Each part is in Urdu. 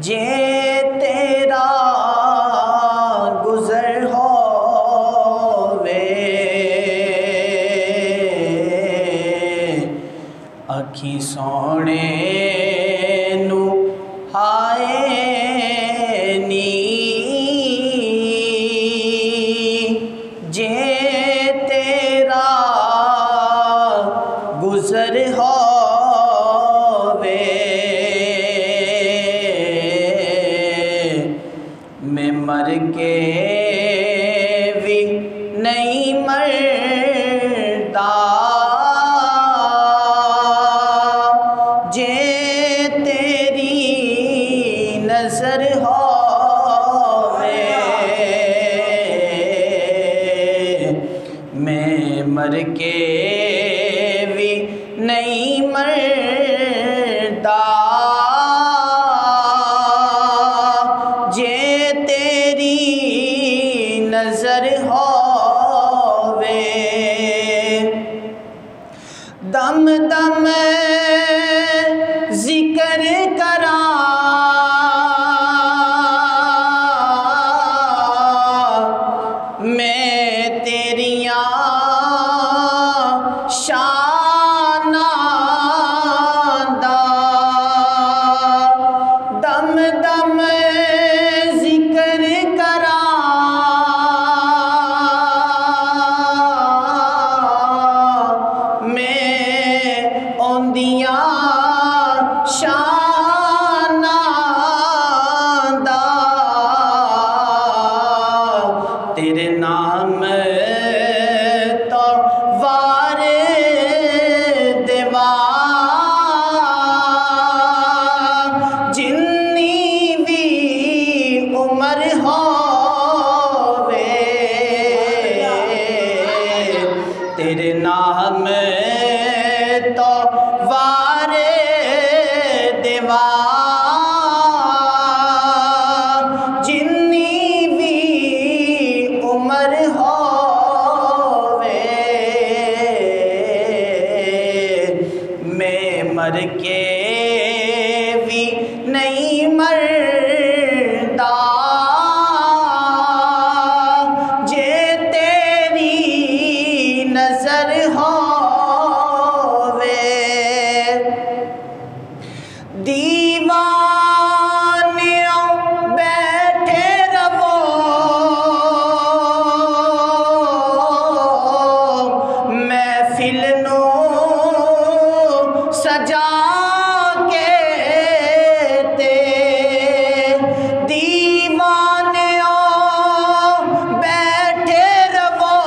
جے تیرا گزر ہووے اکھی سونے نو ہائے نی جے تیرا گزر ہووے میں مر کے بھی نہیں مردا جے تیری نظر ہووے میں مر کے بھی نہیں مردا جے تیری نظر ہووے دم دم ذکر کراں میں تیریاں شاناں دا دم دم ذکر کراں میں اوندیاں شاناں دا تیرے نام تو وارے دیوا جنی بھی عمر ہووے تیرے نام تو وارے دیوا جنی بھی عمر ہووے میں مر کے بھی نہیں مردا جے تیری نظر ہووے دیوانیوں بیٹھے رہو محفل نو سجا کے تے دیوانیوں بیٹھے رہو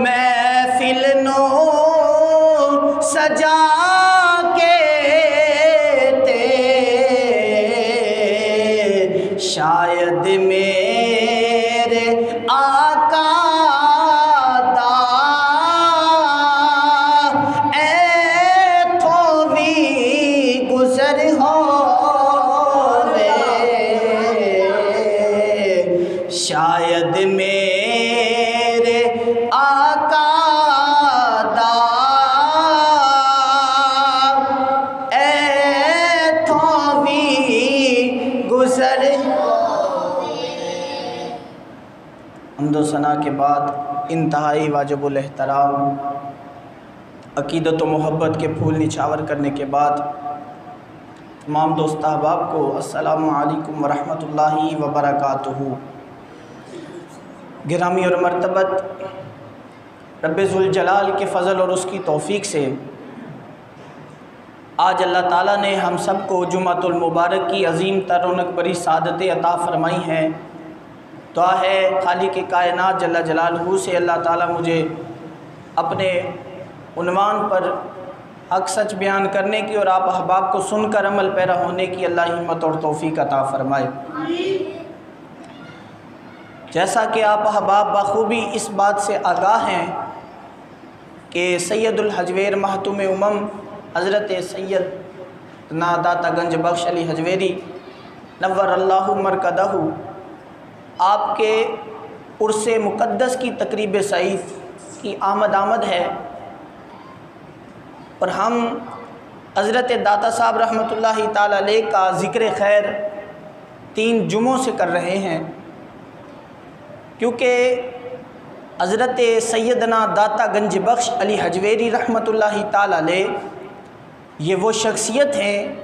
محفل نو سجا کے تے شاید میرے آقا دا ایتھوں بھی گزر ہووے شاید میرے آقا دا ایتھوں بھی گزر حمد و ثنا کے بعد انتہائی واجب الاحترام عقیدت و محبت کے پھول نچھاور کرنے کے بعد تمام دوست احباب کو السلام علیکم ورحمۃ اللہ وبرکاتہ۔ گرامی اور مرتبت رب ذوالجلال کے فضل اور اس کی توفیق سے آج اللہ تعالیٰ نے ہم سب کو جمعۃ المبارک کی عظیم تر رونق بری سعادتیں عطا فرمائی ہیں۔ دعا ہے خالق کائنات جل جلالہ سے اللہ تعالیٰ مجھے اپنے عنوان پر حق سچ بیان کرنے کی اور آپ احباب کو سن کر عمل پیرا ہونے کی اللہ ہمت اور توفیق عطا فرمائے۔ جیسا کہ آپ احباب بخوبی اس بات سے آگاہ ہیں کہ سید الحجویر محتوم امم حضرت سید داتا گنج بخش علی حجویری نور اللہ مرکدہ آپ کے عرس مقدس کی تقریب سعید کی آمد ہے اور ہم حضرت داتا صاحب رحمۃ اللہ تعالی علیہ کا ذکر خیر 3 جمعوں سے کر رہے ہیں، کیونکہ حضرت سیدنا داتا گنج بخش علی حجویری رحمۃ اللہ تعالی علیہ یہ وہ شخصیت ہیں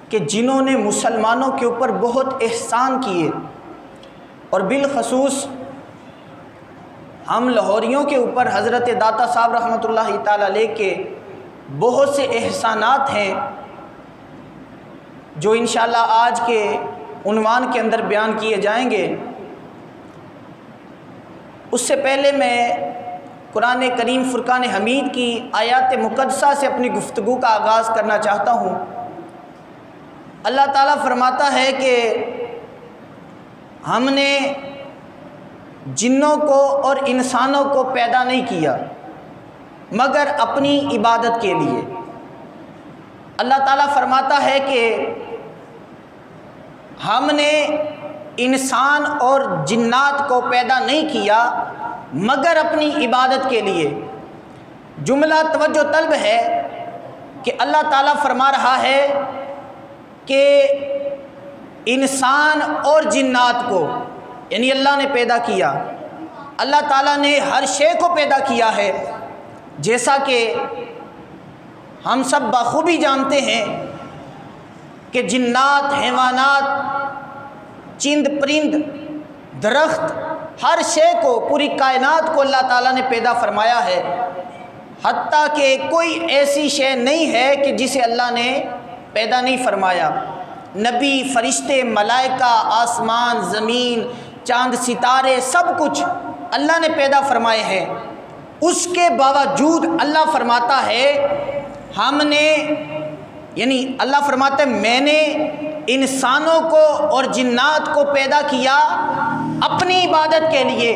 کہ جنہوں نے مسلمانوں کے اوپر بہت احسان کیے، اور بالخصوص ہم لاہوریوں کے اوپر حضرت داتا صاحب رحمۃ اللہ تعالی علیہ کے بہت سے احسانات ہیں جو انشاءاللہ آج کے عنوان کے اندر بیان کیے جائیں گے۔ اس سے پہلے میں قرآن کریم فرقان حمید کی آیات مقدسہ سے اپنی گفتگو کا آغاز کرنا چاہتا ہوں۔ اللہ تعالیٰ فرماتا ہے کہ ہم نے جنوں کو اور انسانوں کو پیدا نہیں کیا مگر اپنی عبادت کے لیے۔ اللہ تعالیٰ فرماتا ہے کہ ہم نے انسان اور جنات کو پیدا نہیں کیا مگر اپنی عبادت کے لیے۔ جملہ توجہ طلب ہے کہ اللہ تعالیٰ فرما رہا ہے کہ انسان اور جنات کو یعنی اللہ نے پیدا کیا۔ اللہ تعالیٰ نے ہر شے کو پیدا کیا ہے، جیسا کہ ہم سب بخوبی جانتے ہیں کہ جنات، حیوانات، چند پرند، درخت، ہر شے کو، پوری کائنات کو اللہ تعالیٰ نے پیدا فرمایا ہے، حتیٰ کہ کوئی ایسی شے نہیں ہے کہ جسے اللہ نے پیدا نہیں فرمایا۔ نبی، فرشتے، ملائکہ، آسمان، زمین، چاند، ستارے، سب کچھ اللہ نے پیدا فرمائے ہیں۔ اس کے باوجود اللہ فرماتا ہے ہم نے یعنی اللہ فرماتا ہے میں نے انسانوں کو اور جنات کو پیدا کیا اپنی عبادت کے لیے۔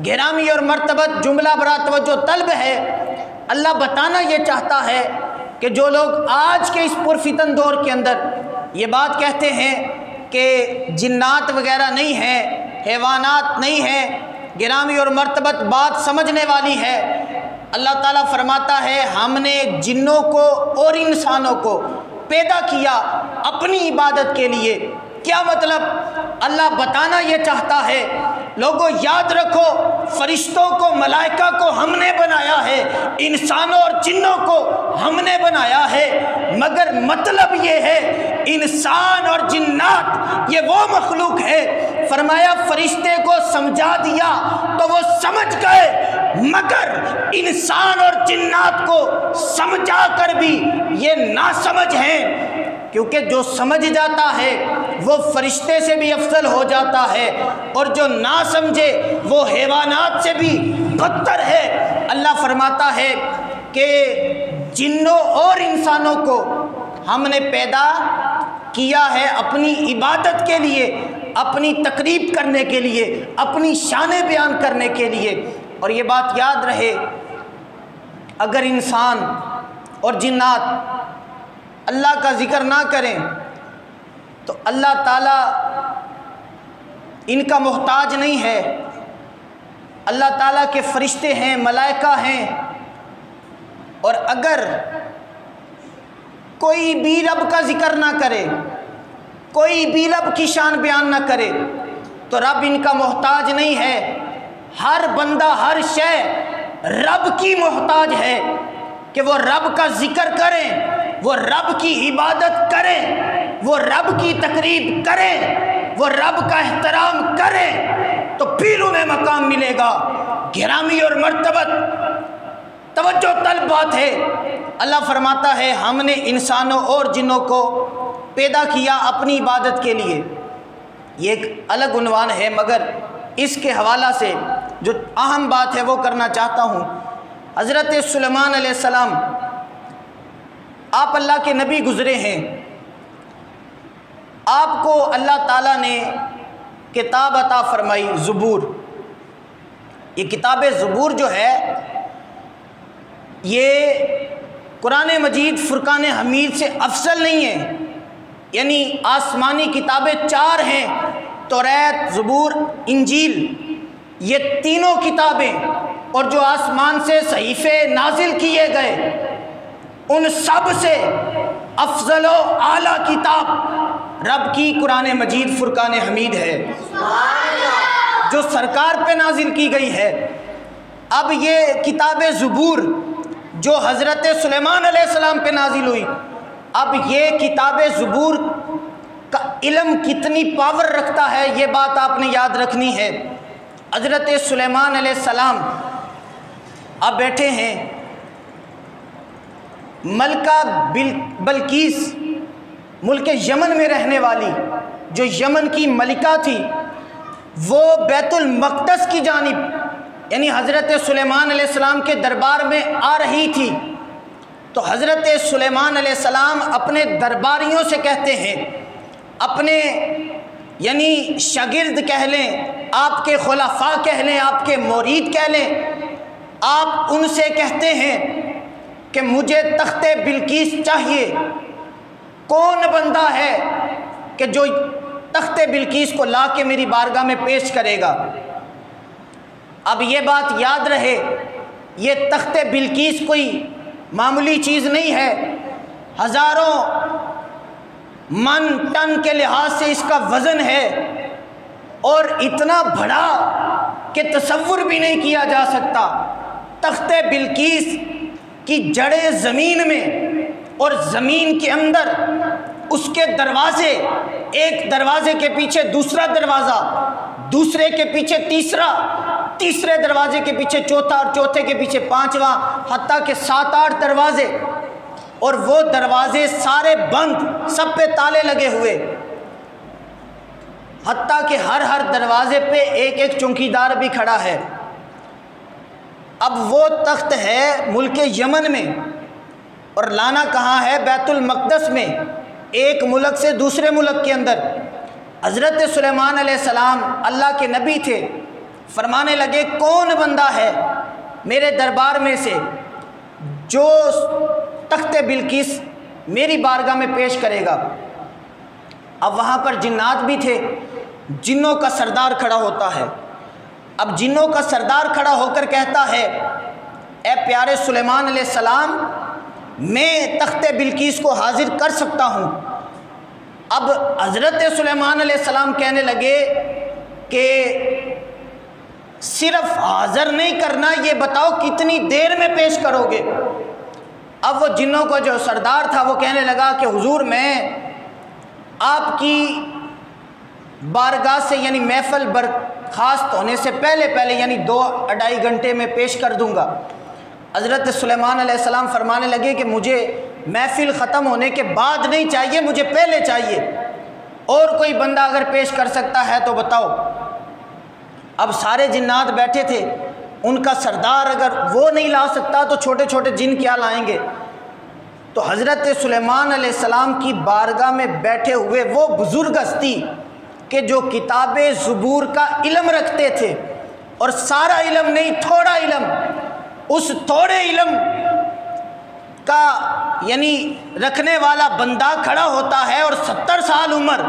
گرامی اور مرتبت جملہ برا توجہ طلب ہے، اللہ بتانا یہ چاہتا ہے کہ جو لوگ آج کے اس پرفتن دور کے اندر یہ بات کہتے ہیں کہ جنات وغیرہ نہیں ہیں، حیوانات نہیں ہیں، گرامی اور مرتبت بات سمجھنے والی ہے۔ اللہ تعالیٰ فرماتا ہے ہم نے جنوں کو اور انسانوں کو پیدا کیا اپنی عبادت کے لیے۔ کیا مطلب؟ اللہ بتانا یہ چاہتا ہے لوگوں یاد رکھو، فرشتوں کو، ملائکہ کو ہم نے بنایا ہے، انسانوں اور جنوں کو ہم نے بنایا ہے، مگر مطلب یہ ہے انسان اور جنات یہ وہ مخلوق ہے، فرمایا فرشتے کو سمجھا دیا تو وہ سمجھ گئے، مگر انسان اور جنات کو سمجھا کر بھی یہ ناسمجھ ہیں، کیونکہ جو سمجھ جاتا ہے وہ فرشتے سے بھی افضل ہو جاتا ہے، اور جو نہ سمجھے وہ حیوانات سے بھی بدتر ہے۔ اللہ فرماتا ہے کہ جنوں اور انسانوں کو ہم نے پیدا کیا ہے اپنی عبادت کے لیے، اپنی تقریب کرنے کے لیے، اپنی شان بیان کرنے کے لیے۔ اور یہ بات یاد رہے، اگر انسان اور جنات اللہ کا ذکر نہ کریں تو اللہ تعالیٰ ان کا محتاج نہیں ہے۔ اللہ تعالیٰ کے فرشتے ہیں، ملائکہ ہیں، اور اگر کوئی بھی رب کا ذکر نہ کرے، کوئی بھی رب کی شان بیان نہ کرے تو رب ان کا محتاج نہیں ہے۔ ہر بندہ، ہر شے رب کی محتاج ہے کہ وہ رب کا ذکر کریں، وہ رب کی عبادت کریں، وہ رب کی تقریب کریں، وہ رب کا احترام کریں، تو پھر انہیں مقام ملے گا۔ گرامی اور مرتبت توجہ طلب بات ہے، اللہ فرماتا ہے ہم نے انسانوں اور جنوں کو پیدا کیا اپنی عبادت کے لیے۔ یہ ایک الگ عنوان ہے، مگر اس کے حوالہ سے جو اہم بات ہے وہ کرنا چاہتا ہوں۔ حضرت سلیمان علیہ السلام آپ اللہ کے نبی گزرے ہیں، آپ کو اللہ تعالیٰ نے کتاب عطا فرمائی، زبور۔ یہ کتاب زبور جو ہے یہ قرآن مجید فرقان حمید سے افضل نہیں ہے، یعنی آسمانی کتابیں 4 ہیں، توریت، زبور، انجیل، یہ تینوں کتابیں اور جو آسمان سے صحیفے نازل کیے گئے ان سب سے افضل و اعلیٰ کتاب رب کی قرآن مجید فرقان حمید ہے جو سرکار پہ نازل کی گئی ہے۔ اب یہ کتاب زبور جو حضرت سلیمان علیہ السلام پہ نازل ہوئی، اب یہ کتاب زبور کا علم کتنی پاور رکھتا ہے یہ بات آپ نے یاد رکھنی ہے۔ حضرت سلیمان علیہ السلام اب بیٹھے ہیں، ملکہ بلقیس ملک یمن میں رہنے والی جو یمن کی ملکہ تھی، وہ بیت المقدس کی جانب یعنی حضرت سلیمان علیہ السلام کے دربار میں آ رہی تھی، تو حضرت سلیمان علیہ السلام اپنے درباریوں سے کہتے ہیں، اپنے یعنی شاگرد کہہ لیں، آپ کے خلفاء کہہ لیں، آپ کے مرید کہہ لیں، آپ ان سے کہتے ہیں کہ مجھے تخت بلقیس چاہیے، کون بندہ ہے کہ جو تخت بلقیس کو لا کے میری بارگاہ میں پیش کرے گا۔ اب یہ بات یاد رہے، یہ تخت بلقیس کوئی معمولی چیز نہیں ہے، ہزاروں من ٹن کے لحاظ سے اس کا وزن ہے اور اتنا بڑا کہ تصور بھی نہیں کیا جا سکتا۔ تخت بلقیس کی جڑیں زمین میں اور زمین کے اندر اس کے دروازے، ایک دروازے کے پیچھے دوسرا دروازہ، دوسرے کے پیچھے تیسرا، تیسرے دروازے کے پیچھے چوتھا اور چوتھے کے پیچھے پانچواں، حتیٰ کہ 7-8 دروازے، اور وہ دروازے سارے بند، سب پہ تالے لگے ہوئے، حتیٰ کہ ہر دروازے پہ ایک چوکیدار بھی کھڑا ہے۔ اب وہ تخت ہے ملک یمن میں اور لانا کہاں ہے؟ بیت المقدس میں، ایک ملک سے دوسرے ملک کے اندر۔ حضرت سلیمان علیہ السلام اللہ کے نبی تھے، فرمانے لگے کون بندہ ہے میرے دربار میں سے جو تخت بلقیس میری بارگاہ میں پیش کرے گا۔ اب وہاں پر جنات بھی تھے، جنوں کا سردار کھڑا ہوتا ہے۔ اب جنوں کا سردار کھڑا ہو کر کہتا ہے، اے پیارے سلیمان علیہ السلام، میں تخت بلقیس کو حاضر کر سکتا ہوں۔ اب حضرت سلیمان علیہ السلام کہنے لگے کہ صرف حاضر نہیں کرنا، یہ بتاؤ کتنی دیر میں پیش کرو گے؟ اب وہ جنوں کا جو سردار تھا وہ کہنے لگا کہ حضور میں آپ کی بارگاہ سے یعنی محفل برخاست ہونے سے پہلے یعنی 2-2.5 گھنٹے میں پیش کر دوں گا۔ حضرت سلیمان علیہ السلام فرمانے لگے کہ مجھے محفل ختم ہونے کے بعد نہیں چاہیے، مجھے پہلے چاہیے، اور کوئی بندہ اگر پیش کر سکتا ہے تو بتاؤ۔ اب سارے جنات بیٹھے تھے، ان کا سردار اگر وہ نہیں لا سکتا تو چھوٹے چھوٹے جن کیا لائیں گے؟ تو حضرت سلیمان علیہ السلام کی بارگاہ میں بیٹھے ہوئے وہ بزرگ ہستی کہ جو کتاب زبور کا علم رکھتے تھے، اور سارا علم نہیں تھوڑا علم، اس تھوڑے علم کا یعنی رکھنے والا بندہ کھڑا ہوتا ہے اور 70 سال عمر،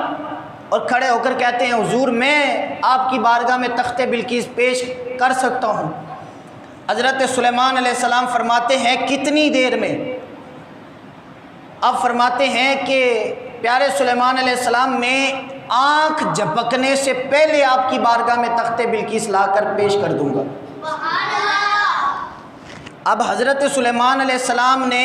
اور کھڑے ہو کر کہتے ہیں حضور میں آپ کی بارگاہ میں تخت بلقیس پیش کر سکتا ہوں۔ حضرت سلیمان علیہ السلام فرماتے ہیں کتنی دیر میں؟ اب فرماتے ہیں کہ پیارے سلیمان علیہ السلام میں آنکھ جھپکنے سے پہلے آپ کی بارگاہ میں تخت بلقیس لا کر پیش کر دوں گا۔ اب حضرت سلیمان علیہ السلام نے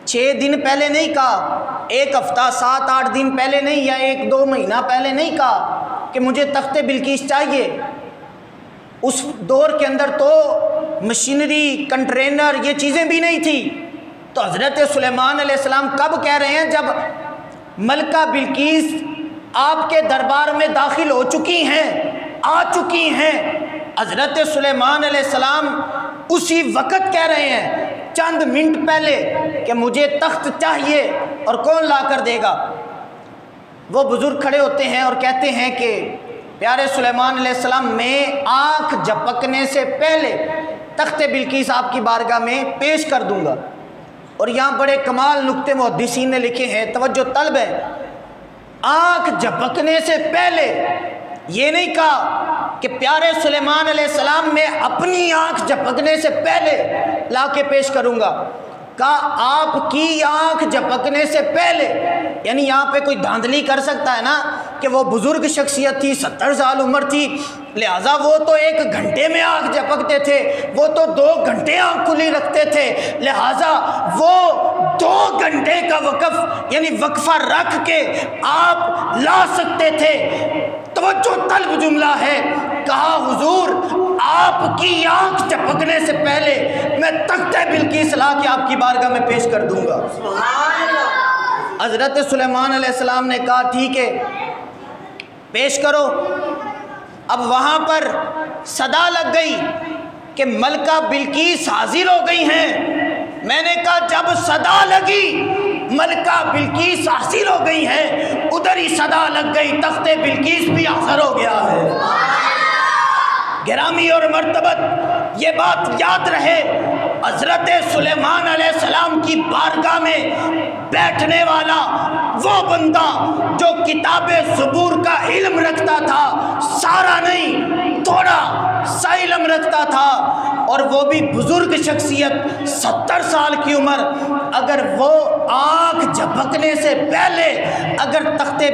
6 دن پہلے نہیں کہا، 1 ہفتہ 7-8 دن پہلے نہیں، یا 1-2 مہینہ پہلے نہیں کہا کہ مجھے تخت بلقیس چاہیے۔ اس دور کے اندر تو مشینری، کنٹرینر، یہ چیزیں بھی نہیں تھی، تو حضرت سلیمان علیہ السلام کب کہہ رہے ہیں؟ جب ملکہ بلقیس آپ کے دربار میں داخل ہو چکی ہیں، آ چکی ہیں۔ حضرت سلیمان علیہ السلام اسی وقت کہہ رہے ہیں، چند منٹ پہلے، کہ مجھے تخت چاہیے، اور کون لا کر دے گا؟ وہ بزرگ کھڑے ہوتے ہیں اور کہتے ہیں کہ پیارے سلیمان علیہ السلام میں آنکھ جھپکنے سے پہلے تخت بلقیس آپ کی بارگاہ میں پیش کر دوں گا۔ اور یہاں بڑے کمال نکتے محدثین نے لکھے ہیں، توجہ طلب ہے، آنکھ جھپکنے سے پہلے یہ نہیں کہا کہ پیارے سلیمان علیہ السلام میں اپنی آنکھ جھپکنے سے پہلے لا کے پیش کروں گا، کہا آپ کی آنکھ جھپکنے سے پہلے، یعنی یہاں پہ کوئی دھاندلی کر سکتا ہے نا کہ وہ بزرگ شخصیت تھی، 70 سال عمر تھی، لہٰذا وہ تو 1 گھنٹے میں آنکھ جھپکتے تھے، وہ تو 2 گھنٹے آنکھ کھلی رکھتے تھے، لہٰذا وہ 2 گھنٹے کا یعنی وقفہ رکھ کے آپ لا سکتے تھے۔ توجہ طلب جملہ ہے، کہا حضور آپ کی آنکھ جھپکنے سے پہلے میں تختِ بلقیس لا کے آپ کی بارگاہ میں پیش کر دوں گا۔ حضرت سلیمان علیہ السلام نے کہا ٹھیک ہے پیش کرو۔ اب وہاں پر صدا لگ گئی کہ ملکہ بلقیس حاضر ہو گئی ہیں۔ میں نے کہا جب صدا لگی ملکہ بلقیس حاضر ہو گئی ہیں، ادھر ہی صدا لگ گئی تختِ بلقیس بھی حاضر ہو گیا ہے۔ گرامی اور مرتبت یہ بات یاد رہے، حضرت سلیمان علیہ السلام کی بارگاہ میں بیٹھنے والا وہ بندہ جو کتاب زبور کا علم رکھتا تھا، سارا نہیں تھوڑا سا علم رکھتا تھا، اور وہ بھی بزرگ شخصیت، 70 سال کی عمر، اگر وہ آنکھ جھپکنے سے پہلے اگر تختِ